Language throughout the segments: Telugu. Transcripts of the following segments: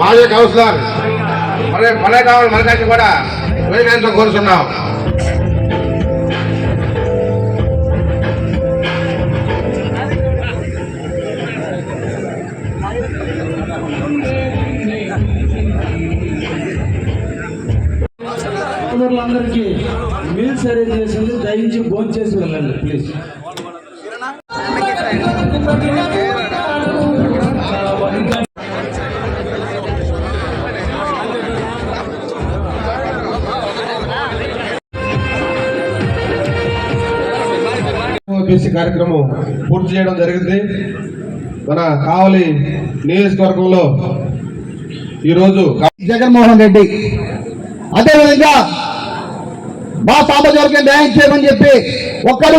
మాజీ కౌన్సిలర్ మరి పల్లెకావాలి మనకైతే కూడా వేగంతో కోరుతున్నాం. అందరికీ మీల్స్ అరేంజ్ చేసింది, దయించి భోజనం చేసి వెళ్ళండి ప్లీజ్. బీసీ కార్యక్రమం పూర్తి చేయడం జరిగింది. మన కావలి నియోజకవర్గంలో ఈరోజు జగన్మోహన్ రెడ్డి అదేవిధంగా మా సామాజిక న్యాయం చేయమని చెప్పి ఒక్కరు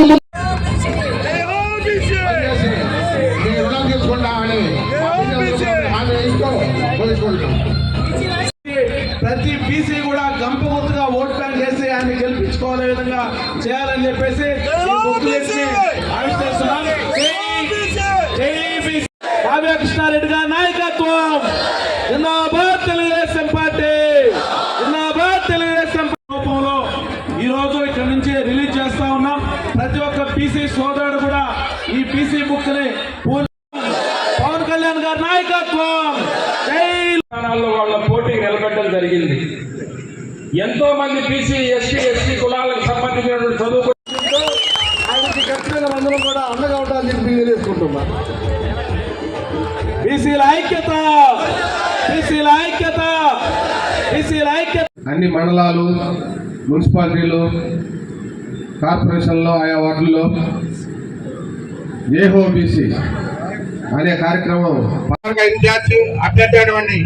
ప్రతి బీసీ కూడా గంప గుర్తుగా ఓట్ బ్యాంక్ వేసి ఆయన గెలిపించుకోవాలనే విధంగా చేయాలని చెప్పేసి కృష్ణారెడ్డి గారి నాయకత్వం. జిందాబాద్ తెలుగుదేశం పార్టీ, జిందాబాద్ తెలుగుదేశం రూపంలో ఈ రోజు ఇక్కడ నుంచి రిలీజ్ చేస్తా ఉన్నాం. ప్రతి ఒక్క బీసీ సోదరుడు కూడా ఈ బీసీ బుక్ ని పవన్ కళ్యాణ్ గారి నాయకత్వం వాళ్ళ పోటీ నిలబెట్టడం జరిగింది. ఎంతో మంది బీసీ ఎస్టీ కులాలకు సంబంధించినటువంటి చదువు ఆయనకి ఖచ్చితంగా అందరం కూడా అండగా ఉండాలని చెప్పి తెలియజేసుకుంటున్నాం. బీసీల ఐక్యత, బీసీల ఐక్యత, బీసీల ఐక్యత. అన్ని మండలాలు, మున్సిపాలిటీలు, కార్పొరేషన్లో ఆయా వార్డుల్లో జై హో బీసీ అనే కార్యక్రమం ఇన్ఛార్జి అభ్యర్థి అయినటువంటి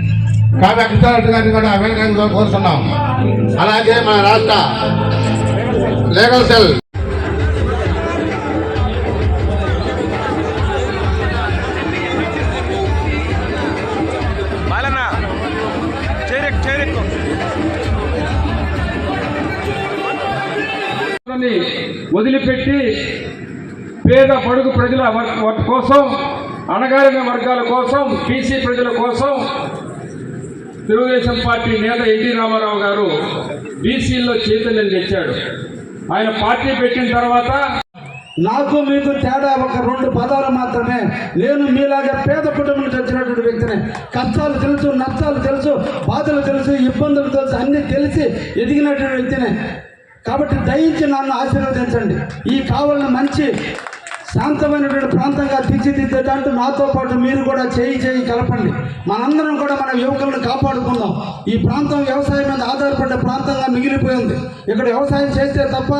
కావ్య కృష్ణారెడ్డి గారిని కూడా అభినందనగా కోరుతున్నాం. అలాగే మన రాష్ట్ర లీగల్ సెల్ వదిలిపెట్టి పేద పొడుగు ప్రజల కోసం, అణగారిన వర్గాల కోసం, బీసీ ప్రజల కోసం తెలుగుదేశం పార్టీ నేత ఎన్టీ రామారావు గారు బీసీల్లో చైతన్యం తెచ్చాడు. ఆయన పార్టీ పెట్టిన తర్వాత నాకు మీకు తేడా ఒక 2 పదాలు మాత్రమే. నేను మీలాగా పేద కుటుంబం నుంచి వచ్చినటువంటి వ్యక్తిని. కష్టాలు తెలుసు, నష్టాలు తెలుసు, బాధలు తెలుసు, ఇబ్బందులు తెలుసు, అన్నీ తెలిసి ఎదిగినటువంటి వ్యక్తిని. కాబట్టి దయించి నన్ను ఆశీర్వదించండి. ఈ కావాలని మంచి శాంతమైనటువంటి ప్రాంతంగా తీర్చిదిద్దేటంటూ నాతో పాటు మీరు కూడా చేయి కలపండి. మనందరం కూడా మన యువకులను కాపాడుకుందాం. ఈ ప్రాంతం వ్యవసాయం మీద ఆధారపడే ప్రాంతంగా మిగిలిపోయింది. ఇక్కడ వ్యవసాయం చేస్తే తప్ప,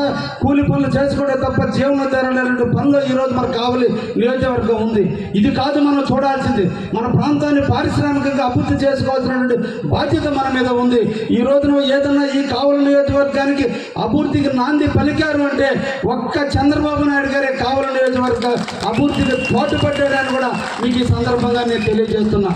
కూలి పనులు చేసుకుంటే తప్ప జీవనోధారం లేనటువంటి పనులు ఈరోజు మనకు కావలి నియోజకవర్గం ఉంది. ఇది కాదు మనం చూడాల్సింది. మన ప్రాంతాన్ని పారిశ్రామికంగా అభివృద్ధి చేసుకోవాల్సినటువంటి బాధ్యత మన మీద ఉంది. ఈ రోజు నువ్వు ఏదన్నా ఈ కావలి నియోజకవర్గానికి అభివృద్ధికి నాంది పలికారు అంటే ఒక్క చంద్రబాబు నాయుడు గారే కావలి నియోజకవర్గ అభివృద్ధికి తోడ్పడ్డాడని కూడా మీకు ఈ సందర్భంగా నేను తెలియజేస్తున్నా.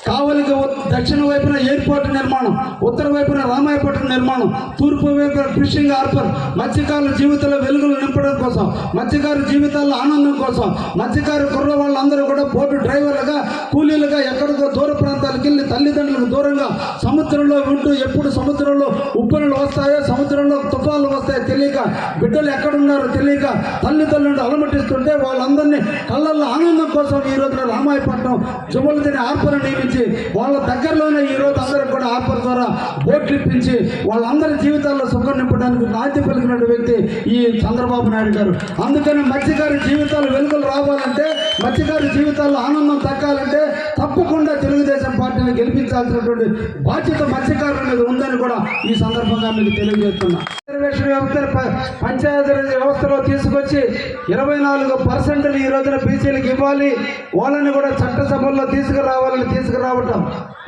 కావలికి దక్షిణ వైపున ఎయిర్పోర్ట్ నిర్మాణం, ఉత్తర వైపున రామాయపట్నం నిర్మాణం, తూర్పు వైపున ఫిషింగ్ హార్బర్, మత్స్యకారుల జీవితాల్లో వెలుగులు నింపడం కోసం, మత్స్యకారుల జీవితాల్లో ఆనందం కోసం, మత్స్యకారు కుర్ర వాళ్ళందరూ కూడా బోటు డ్రైవర్లుగా, కూలీలుగా ఎక్కడికో దూర ప్రాంతాలకు వెళ్ళి తల్లిదండ్రులకు దూరంగా సముద్రంలో ఉంటూ ఎప్పుడు సముద్రంలో ఉప్పునలు వస్తాయో, సముద్రంలో తుఫాన్లు వస్తాయో తెలియక, బిడ్డలు ఎక్కడున్నారో తెలియక తల్లిదండ్రులను అలమటిస్తుంటే వాళ్ళందరినీ కళ్ళల్లో ఆనందం కోసం ఈ రోజున రామాయపట్నం జుబులదిని హార్బర్ నియమించి వాళ్ళ దగ్గరలోనే ఈ రోజు అందరికి కూడా హార్బర్ ద్వారా బోట్లు ఇప్పించి వాళ్ళందరి జీవితాల్లో సుఖం నింపడానికి నాంది పలికిన వ్యక్తి ఈ చంద్రబాబు నాయుడు గారు. అందుకని మత్స్యకారు జీవితాలు వెలుగులు రావాలంటే, మత్స్యకారు జీవితాల్లో ఆనందం తగ్గాలంటే తప్పకుండా తెలుగుదేశం పార్టీని గెలిపించాల్సినటువంటి బాధ్యత మత్స్యకారుల మీద ఉందని కూడా ఈ సందర్భంగా మీకు తెలియజేస్తున్నా. రిజర్వేషన్ వ్యవస్థ పంచాయతీ వ్యవస్థలో తీసుకొచ్చి 24% ఈ రోజున బీసీలకు ఇవ్వాలి, వాళ్ళని కూడా చట్టసభల్లో తీసుకురావటం,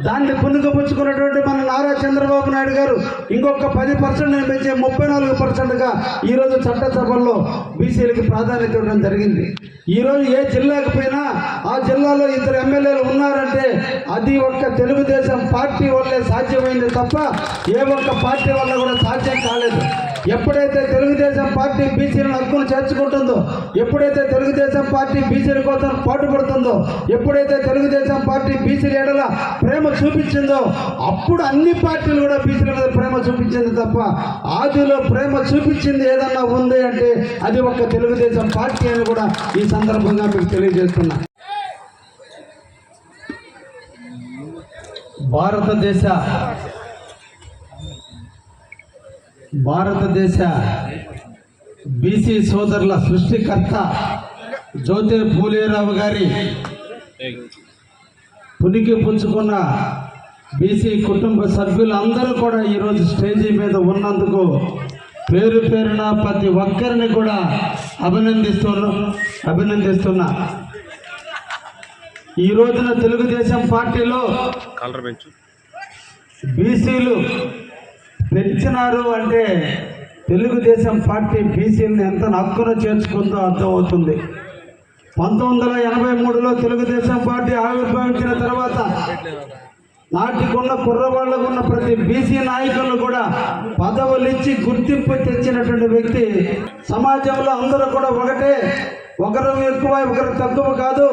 దాన్ని పుణుకుపుచ్చుకున్నటువంటి మన నారా చంద్రబాబు నాయుడు గారు ఇంకొక 10% పెంచి 34%గా ఈరోజు చట్టసభల్లో బీసీలకి ప్రాధాన్యత ఇవ్వడం జరిగింది. ఈరోజు ఏ జిల్లాకు పోయినా ఆ జిల్లాలో 2 ఎమ్మెల్యేలు ఉన్నారంటే అది ఒక్క తెలుగుదేశం పార్టీ వల్లే సాధ్యమైంది తప్ప ఏ ఒక్క పార్టీ వల్ల కూడా సాధ్యం కాలేదు. ఎప్పుడైతే తెలుగుదేశం పార్టీ బీసీలను హక్కును చేర్చుకుంటుందో, ఎప్పుడైతే తెలుగుదేశం పార్టీ బీసీల కోసం పాటుపడుతుందో, ఎప్పుడైతే తెలుగుదేశం పార్టీ బీసీల ఎడల ప్రేమ చూపించిందో అప్పుడు అన్ని పార్టీలు కూడా బీసీల మీద ప్రేమ చూపించింది తప్ప ఆదిలో ప్రేమ చూపించింది ఏదన్నా ఉంది అంటే అది ఒక్క తెలుగుదేశం పార్టీ అని కూడా ఈ సందర్భంగా మీకు తెలియజేస్తున్నా. భారతదేశ బీసీ సోదరుల సృష్టికర్త జ్యోతి పూలేరావు గారి పునికి పుచ్చుకున్న బీసీ కుటుంబ సభ్యులందరూ కూడా ఈరోజు స్టేజీ మీద ఉన్నందుకు పేరు పేరున ప్రతి ఒక్కరిని కూడా అభినందిస్తున్నా. ఈ రోజున తెలుగుదేశం పార్టీలో బీసీలు పెంచినారు అంటే తెలుగుదేశం పార్టీ బీసీలను ఎంత హక్కున చేర్చుకుందో అర్థమవుతుంది. 1983లో తెలుగుదేశం పార్టీ ఆవిర్భవించిన తర్వాత నాటికున్న కుర్రవాళ్ళకు ఉన్న ప్రతి బీసీ నాయకులను కూడా పదవులు ఇచ్చి గుర్తింపు తెచ్చినటువంటి వ్యక్తి. సమాజంలో అందరూ కూడా ఒకటే, ఒకరు ఎక్కువ ఒకరు తక్కువ కాదు,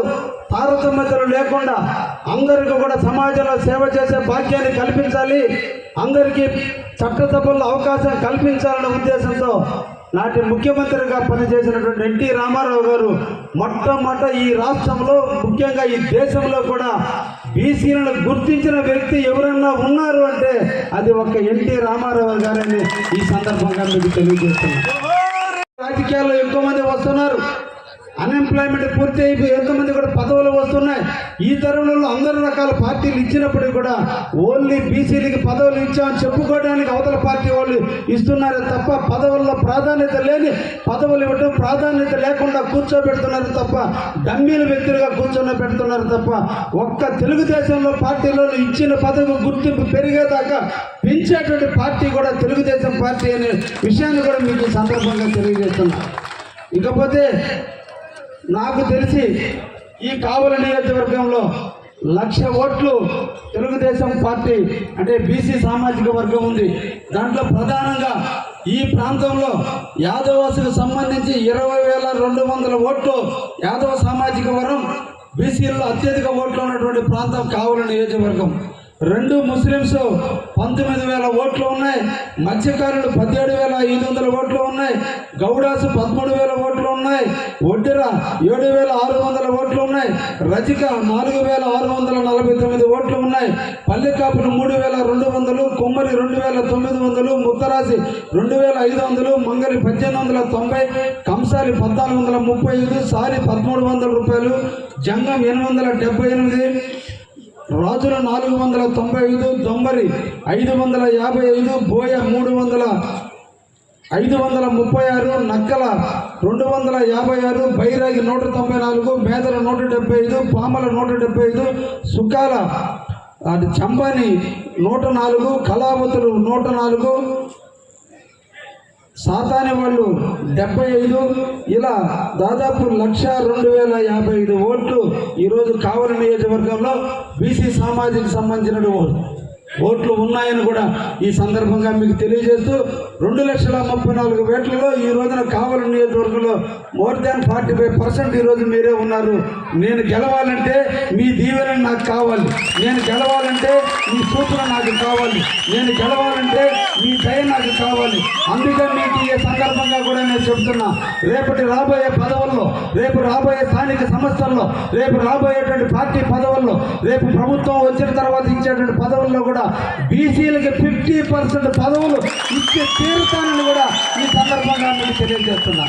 తారతమ్యతలు లేకుండా అందరికీ కూడా సమాజంలో సేవ చేసే భాగ్యాన్ని కల్పించాలి, అందరికీ చట్టసభల్లో అవకాశం కల్పించాలనే ఉద్దేశంతో నాటి ముఖ్యమంత్రిగా పనిచేసినటువంటి ఎన్టీ రామారావు గారు మొట్టమొదట ఈ రాష్ట్రంలో ముఖ్యంగా ఈ దేశంలో కూడా బీసీలను గుర్తించిన వ్యక్తి ఎవరన్నా ఉన్నారు అంటే అది ఒక ఎన్టీ రామారావు గారని ఈ సందర్భంగా మీకు తెలియజేస్తున్నారు. రాజకీయాల్లో ఎక్కువ మంది వస్తున్నారు, అన్ఎంప్లాయ్మెంట్ పూర్తి అయిపోయి ఎంతమంది కూడా పదవులు వస్తున్నాయి. ఈ తరుణంలో అందరు రకాల పార్టీలు ఇచ్చినప్పటికీ కూడా ఓన్లీ బీసీలకి పదవులు ఇచ్చామని చెప్పుకోవడానికి అవతల పార్టీ వాళ్ళు ఇస్తున్నారు తప్ప పదవుల్లో ప్రాధాన్యత లేని పదవులు ఇవ్వడం, ప్రాధాన్యత లేకుండా కూర్చోబెడుతున్నారు తప్ప డమ్మీల వ్యక్తులుగా కూర్చోబెడుతున్నారు తప్ప ఒక్క తెలుగుదేశంలో పార్టీలో ఇచ్చిన పదవి గుర్తింపు పెరిగేదాకా పెంచేటువంటి పార్టీ కూడా తెలుగుదేశం పార్టీ అనే విషయాన్ని కూడా మీకు సందర్భంగా తెలియజేస్తున్నా. ఇకపోతే నాకు తెలిసి ఈ కావలి నియోజకవర్గంలో 1,00,000 ఓట్లు తెలుగుదేశం పార్టీ అంటే బీసీ సామాజిక వర్గం ఉంది. దాంట్లో ప్రధానంగా ఈ ప్రాంతంలో యాదవాసుకు సంబంధించి 20,200 ఓట్లు యాదవ సామాజిక వర్గం, బీసీల్లో అత్యధిక ఓట్లు ఉన్నటువంటి ప్రాంతం కావలి నియోజకవర్గం. 2 ముస్లిమ్స్ 19,000 ఓట్లు ఉన్నాయి, మత్స్యకారులు 17,500 ఓట్లు ఉన్నాయి, గౌడాసు 13,000 ఓట్లు ఉన్నాయి, ఒడ్డెర 7,600 ఓట్లు ఉన్నాయి, రజిక 4,649 ఓట్లు ఉన్నాయి, పల్లెకాపులు 3,200, కొమ్మరి 2,900, ముత్తరాసి 2,500, మంగలి 1,890, కంసాలి 1,435, సారి 1,300 రూపాయలు, జంగం 878, రాజుల 495, దొంబరి 555, బోయ 536, నక్కల 256, బైరాగి 194, మేదల 175, పామల 175, సుకాల చంబాని 104, కళావతులు 104, సాతాని వాళ్ళు 75, ఇలా దాదాపు 1,02,055 ఓట్లు ఈరోజు కావలి నియోజకవర్గంలో బీసీ సామాజిక సంబంధించిన ఓట్లు ఉన్నాయని కూడా ఈ సందర్భంగా మీకు తెలియజేస్తూ 2,34,000 ఈ రోజున కావలి నియోజకవర్గంలో మోర్ దాన్ 45% ఈరోజు మీరే ఉన్నారు. నేను గెలవాలంటే మీ దీవెన నాకు కావాలి, నేను గెలవాలంటే మీ సూచన నాకు కావాలి, నేను గెలవాలంటే మీ దయ నాకు కావాలి. అందుకే మీకు ఈ సందర్భంగా కూడా నేను చెప్తున్నా, రేపటి రాబోయే పదవుల్లో, రేపు రాబోయే స్థానిక సంస్థల్లో, రేపు రాబోయేటువంటి పార్టీ పదవుల్లో, రేపు ప్రభుత్వం వచ్చిన తర్వాత ఇచ్చేటువంటి పదవుల్లో కూడా బీసీలకి 50% పదవులు ఇచ్చే తీరుతానని కూడా ఈ సందర్భంగా మీకు తెలియజేస్తున్నా.